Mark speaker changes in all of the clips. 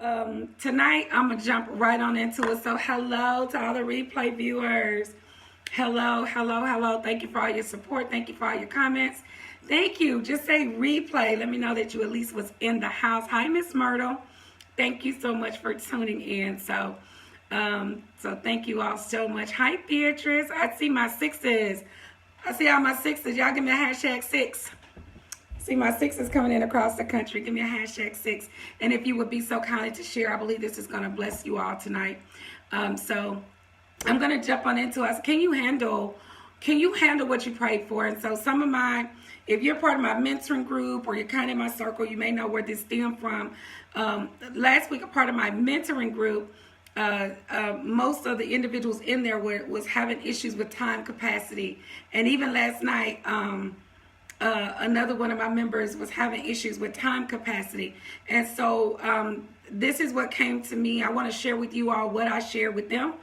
Speaker 1: Tonight I'm gonna jump right on into it. So hello to all the replay viewers. Hello, hello, hello. Thank you for all your support. Thank you for all your comments. Thank you. Just say replay. Let me know that you at least was in the house. Hi, Miss Myrtle. Thank you so much for tuning in. So thank you all so much. Hi, Beatrice. I see my sixes. I see all my sixes. Y'all give me a #6. See my sixes coming in across the country. Give me a #6. And if you would be so kind to share, I believe this is going to bless you all tonight. So I'm going to jump on into us. Can you handle what you prayed for? And so if you're part of my mentoring group or you're kind of in my circle, you may know where this stemmed from. Last week, a part of my mentoring group, most of the individuals in there was having issues with time capacity. And even last night, another one of my members was having issues with time capacity. And so this is what came to me. I want to share with you all what I shared with them.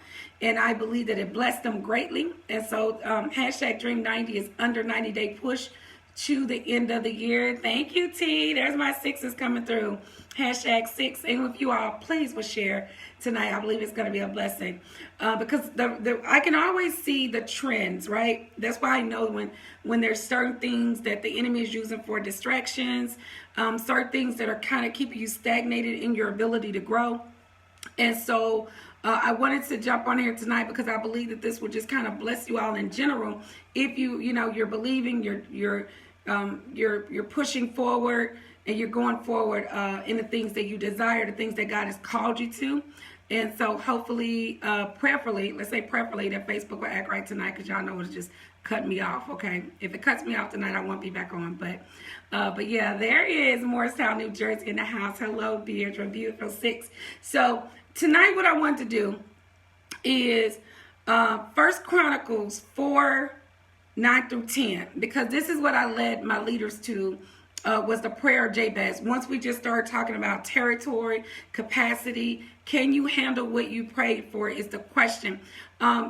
Speaker 1: And I believe that it blessed them greatly. And so #Dream90 is under 90-day push to the end of the year. Thank you, T. There's my sixes coming through. #6. And if you all please will share tonight, I believe it's going to be a blessing. Because I can always see the trends, right? That's why I know when there's certain things that the enemy is using for distractions, certain things that are kind of keeping you stagnated in your ability to grow. And so I wanted to jump on here tonight because I believe that this will just kind of bless you all in general. If you're believing, you're pushing forward and you're going forward in the things that you desire, the things that God has called you to. And so hopefully, prayerfully, let's say prayerfully, that Facebook will act right tonight, because y'all know it's just cut me off, okay? If it cuts me off tonight, I won't be back on. But yeah, there is Morristown, New Jersey in the house. Hello, Deirdre, beautiful 6. So tonight what I want to do is 1 Chronicles 4:9-10, because this is what I led my leaders to. Was the prayer of Jabez. Once we just started talking about territory, capacity, can you handle what you prayed for is the question.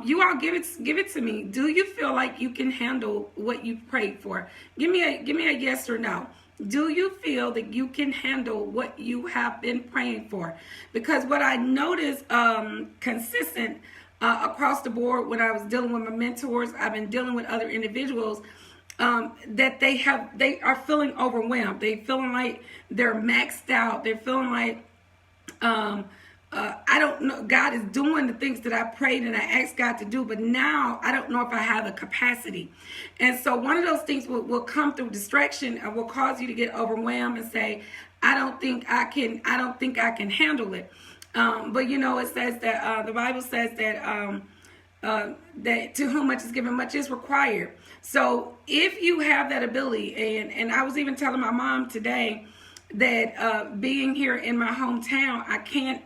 Speaker 1: You all give it to me. Do you feel like you can handle what you prayed for? Give me a yes or no. Do you feel that you can handle what you have been praying for? Because what I noticed consistent across the board when I was dealing with my mentors, I've been dealing with other individuals, that they are feeling overwhelmed. They feeling like they're maxed out. They're feeling like I don't know, God is doing the things that I prayed and I asked God to do, but now I don't know if I have the capacity. And so one of those things will come through distraction and will cause you to get overwhelmed and say, I don't think I can handle it. But it says that the Bible says that that to whom much is given, much is required. So if you have that ability, and I was even telling my mom today that being here in my hometown, I can't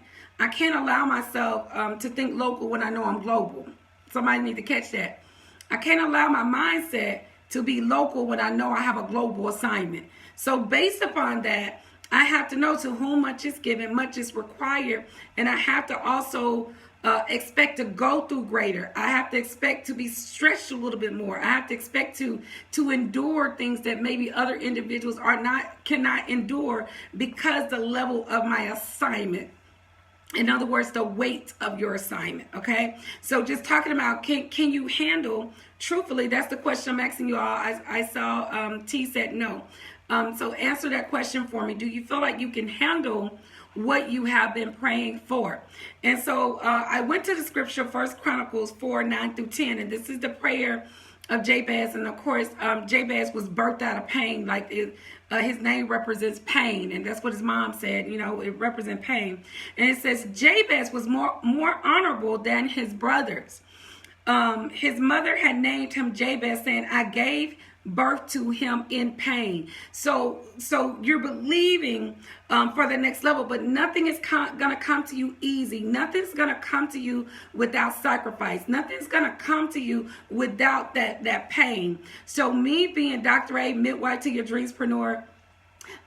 Speaker 1: allow myself to think local when I know I'm global. Somebody need to catch that. I can't allow my mindset to be local when I know I have a global assignment. So based upon that, I have to know to whom much is given, much is required, and I have to also expect to go through greater. I have to expect to be stretched a little bit more. I have to expect to endure things that maybe other individuals cannot endure, because the level of my assignment. In other words, the weight of your assignment. Okay. So just talking about can you handle, truthfully, that's the question I'm asking you all. I saw T said no. So answer that question for me. Do you feel like you can handle what you have been praying for? And so I went to the scripture, 1 Chronicles 4:9-10, and this is the prayer of Jabez. And of course, Jabez was birthed out of pain. Like his name represents pain, and that's what his mom said. It represents pain. And it says Jabez was more honorable than his brothers. His mother had named him Jabez, saying, I gave birth to him in pain. So you're believing for the next level, but nothing is gonna come to you easy. Nothing's gonna come to you without sacrifice. Nothing's gonna come to you without that pain. So me being Dr. A, midwife to your dreamspreneur,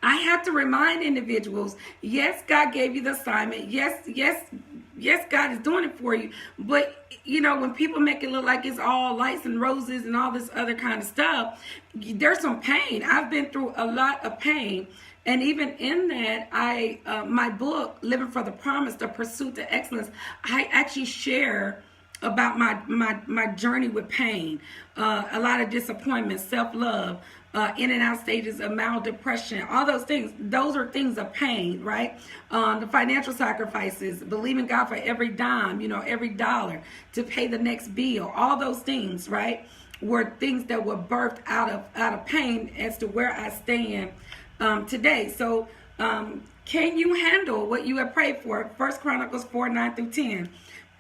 Speaker 1: I have to remind individuals, yes, God gave you the assignment. Yes, God is doing it for you. But, when people make it look like it's all lights and roses and all this other kind of stuff, there's some pain. I've been through a lot of pain. And even in that, my book, Living for the Promise, The Pursuit to Excellence, I actually share about my journey with pain, a lot of disappointment, self-love, in and out stages of mild depression, all those things. Those are things of pain, right? The financial sacrifices, believing God for every dime, every dollar to pay the next bill, all those things, right, were things that were birthed out of pain as to where I stand today. So can you handle what you have prayed for? 1 Chronicles 4:9-10.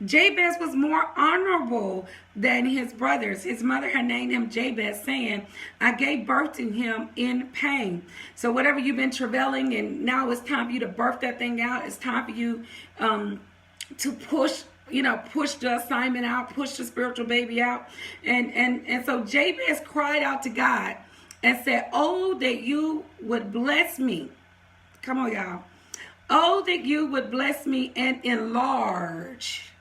Speaker 1: Jabez was more honorable than his brothers. His mother had named him Jabez, saying, I gave birth to him in pain. So whatever you've been travailing, and now it's time for you to birth that thing out. It's time for you to push the assignment out, push the spiritual baby out. And so Jabez cried out to God and said, oh, that you would bless me. Come on, y'all. Oh, that you would bless me and enlarge.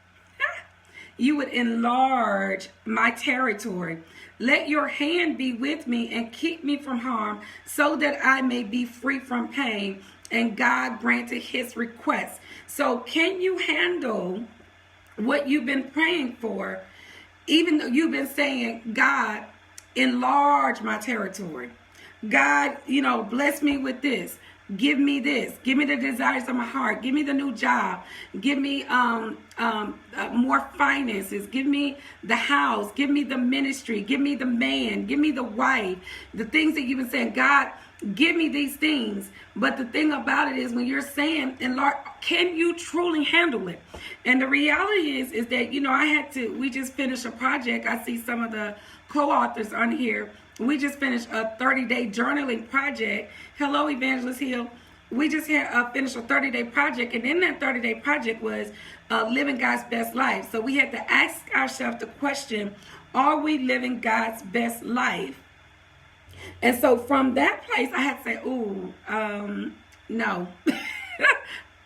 Speaker 1: You would enlarge my territory. Let your hand be with me and keep me from harm so that I may be free from pain. And God granted his request. So can you handle what you've been praying for, even though you've been saying, God, enlarge my territory. God, bless me with this. Give me this. Give me the desires of my heart. Give me the new job. Give me more finances. Give me the house. Give me the ministry. Give me the man. Give me the wife. The things that you've been saying, God, give me these things. But the thing about it is, when you're saying, enlarge, can you truly handle it? And the reality is that, we just finished a project. I see some of the co-authors on here. We just finished a 30-day journaling project. Hello, Evangelist Hill. We just finished a 30-day project, and in that 30-day project was living God's best life. So we had to ask ourselves the question, are we living God's best life? And so from that place, I had to say, no.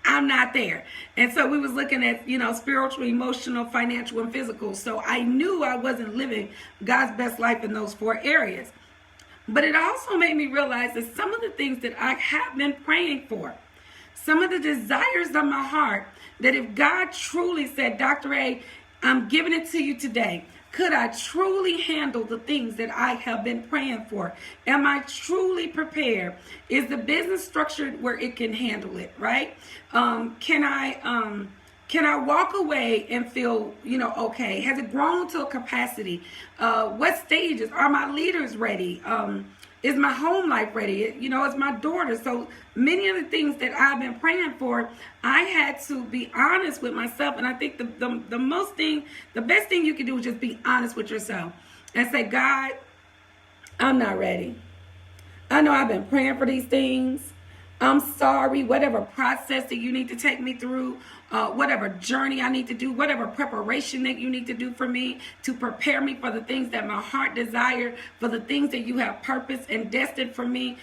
Speaker 1: I'm not there. And so we was looking at, spiritual, emotional, financial, and physical. So I knew I wasn't living God's best life in those 4 areas. But it also made me realize that some of the things that I have been praying for, some of the desires of my heart, that if God truly said, Dr. A, I'm giving it to you today, could I truly handle the things that I have been praying for? Am I truly prepared? Is the business structured where it can handle it, right? Can I walk away and feel, okay? Has it grown to a capacity? What stages? Are my leaders ready? Is my home life ready? Is my daughter? So many of the things that I've been praying for, I had to be honest with myself. And I think the best thing you can do is just be honest with yourself and say, God, I'm not ready. I know I've been praying for these things. I'm sorry, whatever process that you need to take me through, whatever journey I need to do, whatever preparation that you need to do for me to prepare me for the things that my heart desire, for the things that you have purposed and destined for me.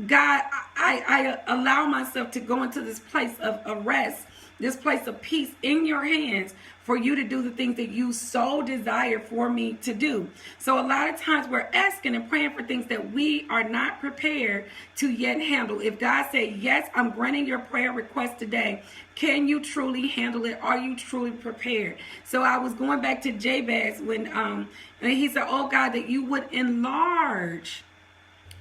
Speaker 1: God, I allow myself to go into this place of rest, this place of peace in your hands, for you to do the things that you so desire for me to do. So a lot of times we're asking and praying for things that we are not prepared to yet handle. If God said, yes, I'm granting your prayer request today, can you truly handle it? Are you truly prepared? So I was going back to Jabez when and he said, oh God, that you would enlarge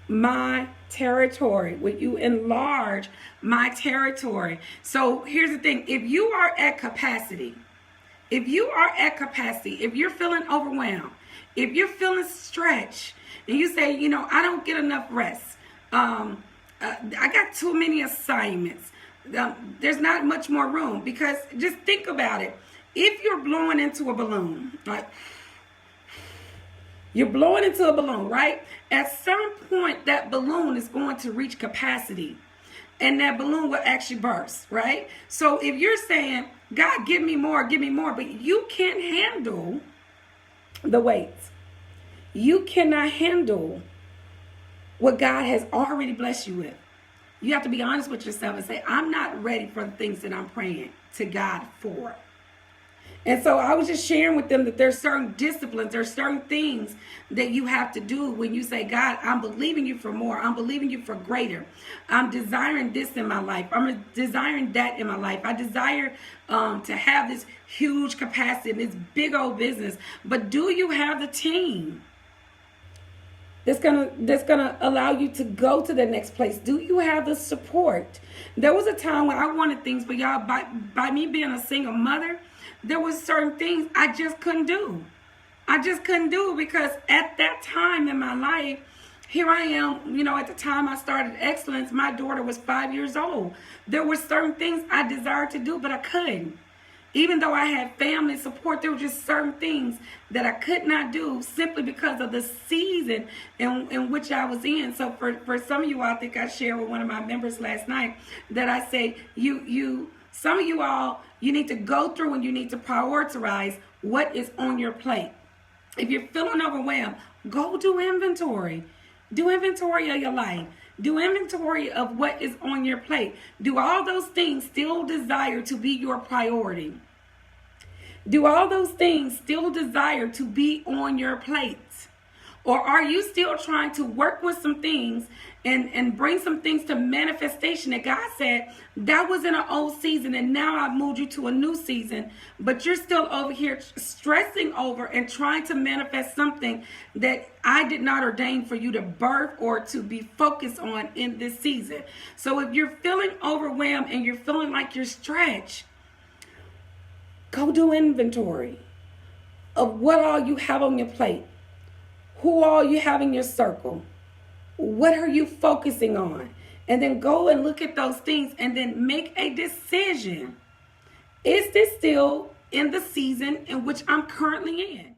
Speaker 1: my territory. Would you enlarge my territory? So here's the thing. If you are at capacity, if you're feeling overwhelmed, if you're feeling stretched, and you say, I don't get enough rest, I got too many assignments, there's not much more room. Because just think about it. If you're blowing into a balloon, like you're blowing into a balloon, right? At some point, that balloon is going to reach capacity, and that balloon will actually burst, right? So if you're saying, God, give me more, but you can't handle the weight. You cannot handle what God has already blessed you with. You have to be honest with yourself and say, I'm not ready for the things that I'm praying to God for. And so I was just sharing with them that there's certain disciplines, there's certain things that you have to do when you say, God, I'm believing you for more. I'm believing you for greater. I'm desiring this in my life. I'm desiring that in my life. I desire to have this huge capacity, this big old business. But do you have the team that's gonna allow you to go to the next place? Do you have the support? There was a time when I wanted things, but y'all, by me being a single mother, there was certain things I just couldn't do. I just couldn't do because at that time in my life, here I am, at the time I started Excellence, my daughter was 5 years old. There were certain things I desired to do, but I couldn't. Even though I had family support, there were just certain things that I could not do simply because of the season in which I was in. So for some of you, I think I shared with one of my members last night that I say, some of you all, you need to go through and you need to prioritize what is on your plate. If you're feeling overwhelmed, go do inventory. Do inventory of your life. Do inventory of what is on your plate. Do all those things still desire to be your priority? Do all those things still desire to be on your plate? Or are you still trying to work with some things and bring some things to manifestation that God said that was in an old season and now I've moved you to a new season, but you're still over here stressing over and trying to manifest something that I did not ordain for you to birth or to be focused on in this season. So if you're feeling overwhelmed and you're feeling like you're stretched, go do inventory of what all you have on your plate. Who all you have in your circle? What are you focusing on? And then go and look at those things and then make a decision. Is this still in the season in which I'm currently in?